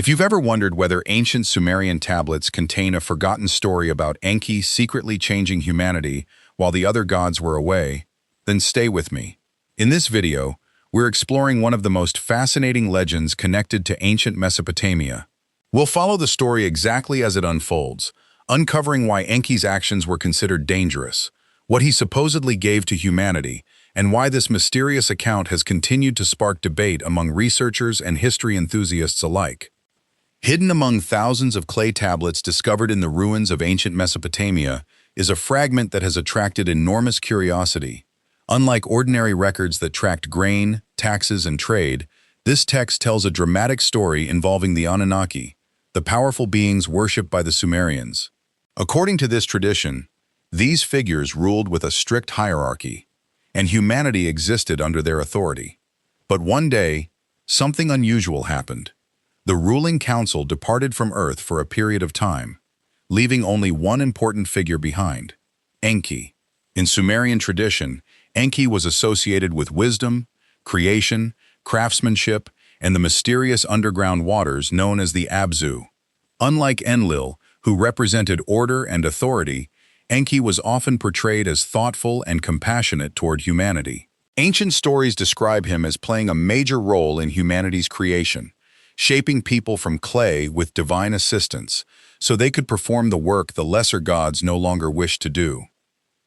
If you've ever wondered whether ancient Sumerian tablets contain a forgotten story about Enki secretly changing humanity while the other gods were away, then stay with me. In this video, we're exploring one of the most fascinating legends connected to ancient Mesopotamia. We'll follow the story exactly as it unfolds, uncovering why Enki's actions were considered dangerous, what he supposedly gave to humanity, and why this mysterious account has continued to spark debate among researchers and history enthusiasts alike. Hidden among thousands of clay tablets discovered in the ruins of ancient Mesopotamia is a fragment that has attracted enormous curiosity. Unlike ordinary records that tracked grain, taxes, and trade, this text tells a dramatic story involving the Anunnaki, the powerful beings worshipped by the Sumerians. According to this tradition, these figures ruled with a strict hierarchy, and humanity existed under their authority. But one day, something unusual happened. The ruling council departed from Earth for a period of time, leaving only one important figure behind: Enki. In Sumerian tradition, Enki was associated with wisdom, creation, craftsmanship, and the mysterious underground waters known as the Abzu. Unlike Enlil, who represented order and authority, Enki was often portrayed as thoughtful and compassionate toward humanity. Ancient stories describe him as playing a major role in humanity's creation, shaping people from clay with divine assistance so they could perform the work the lesser gods no longer wished to do.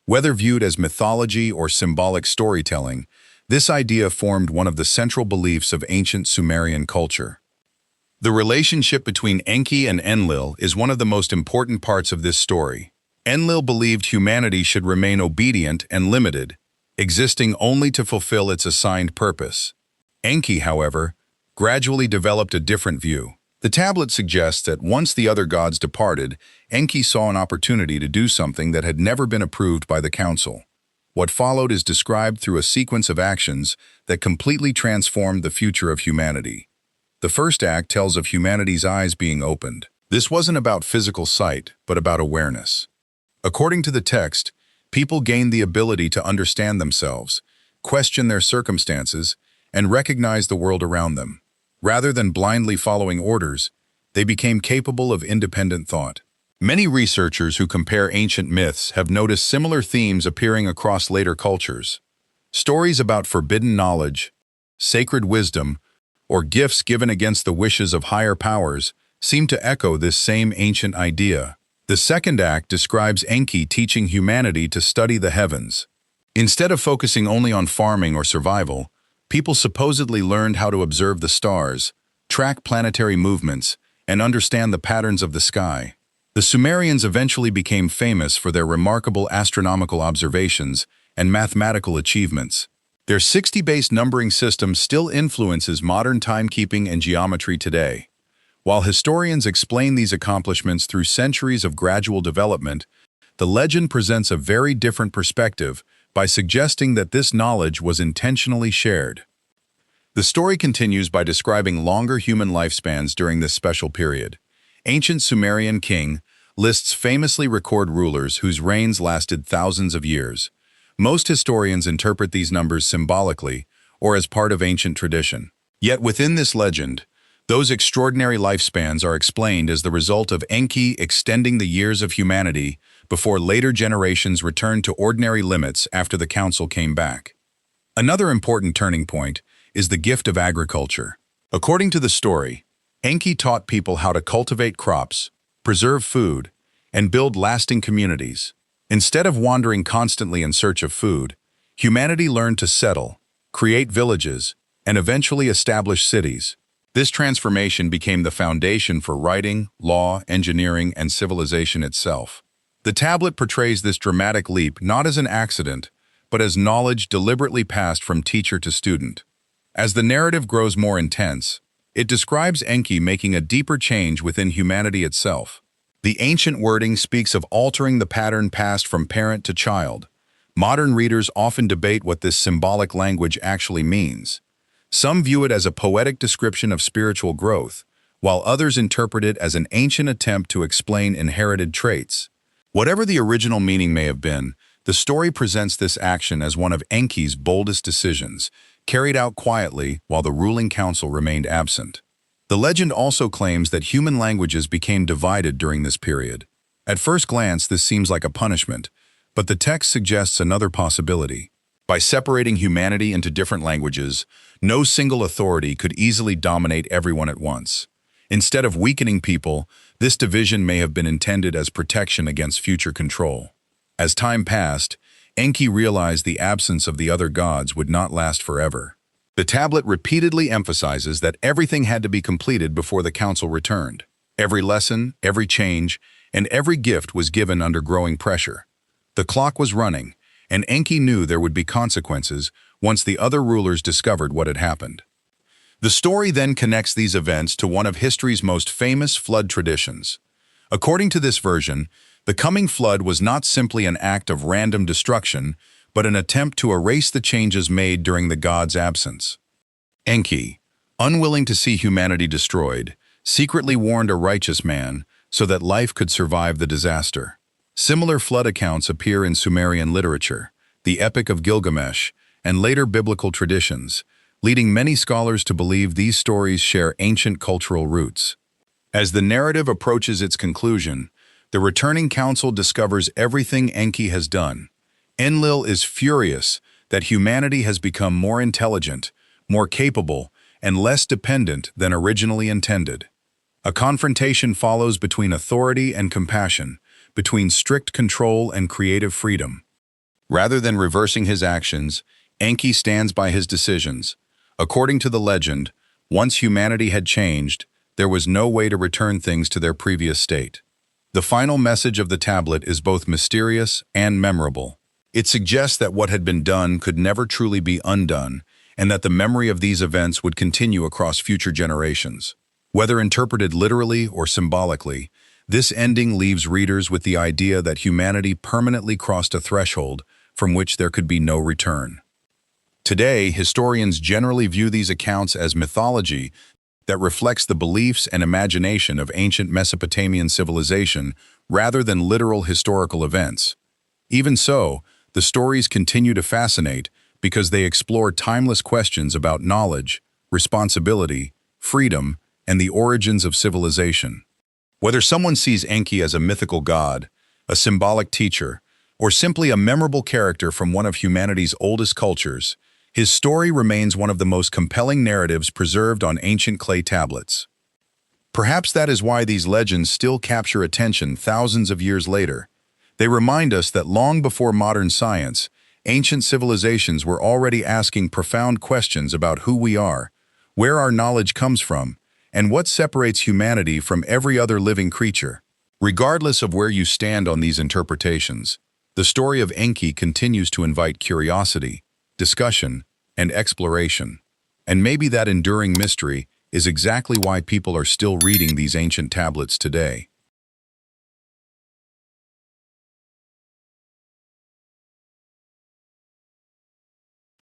Whether viewed as mythology or symbolic storytelling, this idea formed one of the central beliefs of ancient Sumerian culture. The relationship between Enki and Enlil is one of the most important parts of this story. Enlil believed humanity should remain obedient and limited, existing only to fulfill its assigned purpose. Enki, however, gradually developed a different view. The tablet suggests that once the other gods departed, Enki saw an opportunity to do something that had never been approved by the council. What followed is described through a sequence of actions that completely transformed the future of humanity. The first act tells of humanity's eyes being opened. This wasn't about physical sight, but about awareness. According to the text, people gained the ability to understand themselves, question their circumstances, and recognize the world around them. Rather than blindly following orders, they became capable of independent thought. Many researchers who compare ancient myths have noticed similar themes appearing across later cultures. Stories about forbidden knowledge, sacred wisdom, or gifts given against the wishes of higher powers seem to echo this same ancient idea. The second act describes Enki teaching humanity to study the heavens. Instead of focusing only on farming or survival, people supposedly learned how to observe the stars, track planetary movements, and understand the patterns of the sky. The Sumerians eventually became famous for their remarkable astronomical observations and mathematical achievements. Their 60-base numbering system still influences modern timekeeping and geometry today. While historians explain these accomplishments through centuries of gradual development, the legend presents a very different perspective by suggesting that this knowledge was intentionally shared. The story continues by describing longer human lifespans during this special period. Ancient Sumerian king lists famously record rulers whose reigns lasted thousands of years. Most historians interpret these numbers symbolically or as part of ancient tradition. Yet within this legend, those extraordinary lifespans are explained as the result of Enki extending the years of humanity before later generations returned to ordinary limits after the council came back. Another important turning point is the gift of agriculture. According to the story, Enki taught people how to cultivate crops, preserve food, and build lasting communities. Instead of wandering constantly in search of food, humanity learned to settle, create villages, and eventually establish cities. This transformation became the foundation for writing, law, engineering, and civilization itself. The tablet portrays this dramatic leap not as an accident, but as knowledge deliberately passed from teacher to student. As the narrative grows more intense, it describes Enki making a deeper change within humanity itself. The ancient wording speaks of altering the pattern passed from parent to child. Modern readers often debate what this symbolic language actually means. Some view it as a poetic description of spiritual growth, while others interpret it as an ancient attempt to explain inherited traits. Whatever the original meaning may have been, the story presents this action as one of Enki's boldest decisions, carried out quietly while the ruling council remained absent. The legend also claims that human languages became divided during this period. At first glance, this seems like a punishment, but the text suggests another possibility. By separating humanity into different languages, no single authority could easily dominate everyone at once. Instead of weakening people, this division may have been intended as protection against future control. As time passed, Enki realized the absence of the other gods would not last forever. The tablet repeatedly emphasizes that everything had to be completed before the council returned. Every lesson, every change, and every gift was given under growing pressure. The clock was running, and Enki knew there would be consequences once the other rulers discovered what had happened. The story then connects these events to one of history's most famous flood traditions. According to this version, the coming flood was not simply an act of random destruction, but an attempt to erase the changes made during the god's absence. Enki, unwilling to see humanity destroyed, secretly warned a righteous man so that life could survive the disaster. Similar flood accounts appear in Sumerian literature, the Epic of Gilgamesh, and later biblical traditions, leading many scholars to believe these stories share ancient cultural roots. As the narrative approaches its conclusion, the returning council discovers everything Enki has done. Enlil is furious that humanity has become more intelligent, more capable, and less dependent than originally intended. A confrontation follows between authority and compassion, between strict control and creative freedom. Rather than reversing his actions, Enki stands by his decisions. According to the legend, once humanity had changed, there was no way to return things to their previous state. The final message of the tablet is both mysterious and memorable. It suggests that what had been done could never truly be undone, and that the memory of these events would continue across future generations. Whether interpreted literally or symbolically, this ending leaves readers with the idea that humanity permanently crossed a threshold from which there could be no return. Today, historians generally view these accounts as mythology that reflects the beliefs and imagination of ancient Mesopotamian civilization rather than literal historical events. Even so, the stories continue to fascinate because they explore timeless questions about knowledge, responsibility, freedom, and the origins of civilization. Whether someone sees Enki as a mythical god, a symbolic teacher, or simply a memorable character from one of humanity's oldest cultures, his story remains one of the most compelling narratives preserved on ancient clay tablets. Perhaps that is why these legends still capture attention thousands of years later. They remind us that long before modern science, ancient civilizations were already asking profound questions about who we are, where our knowledge comes from, and what separates humanity from every other living creature. Regardless of where you stand on these interpretations, the story of Enki continues to invite curiosity, discussion, and exploration. And maybe that enduring mystery is exactly why people are still reading these ancient tablets today.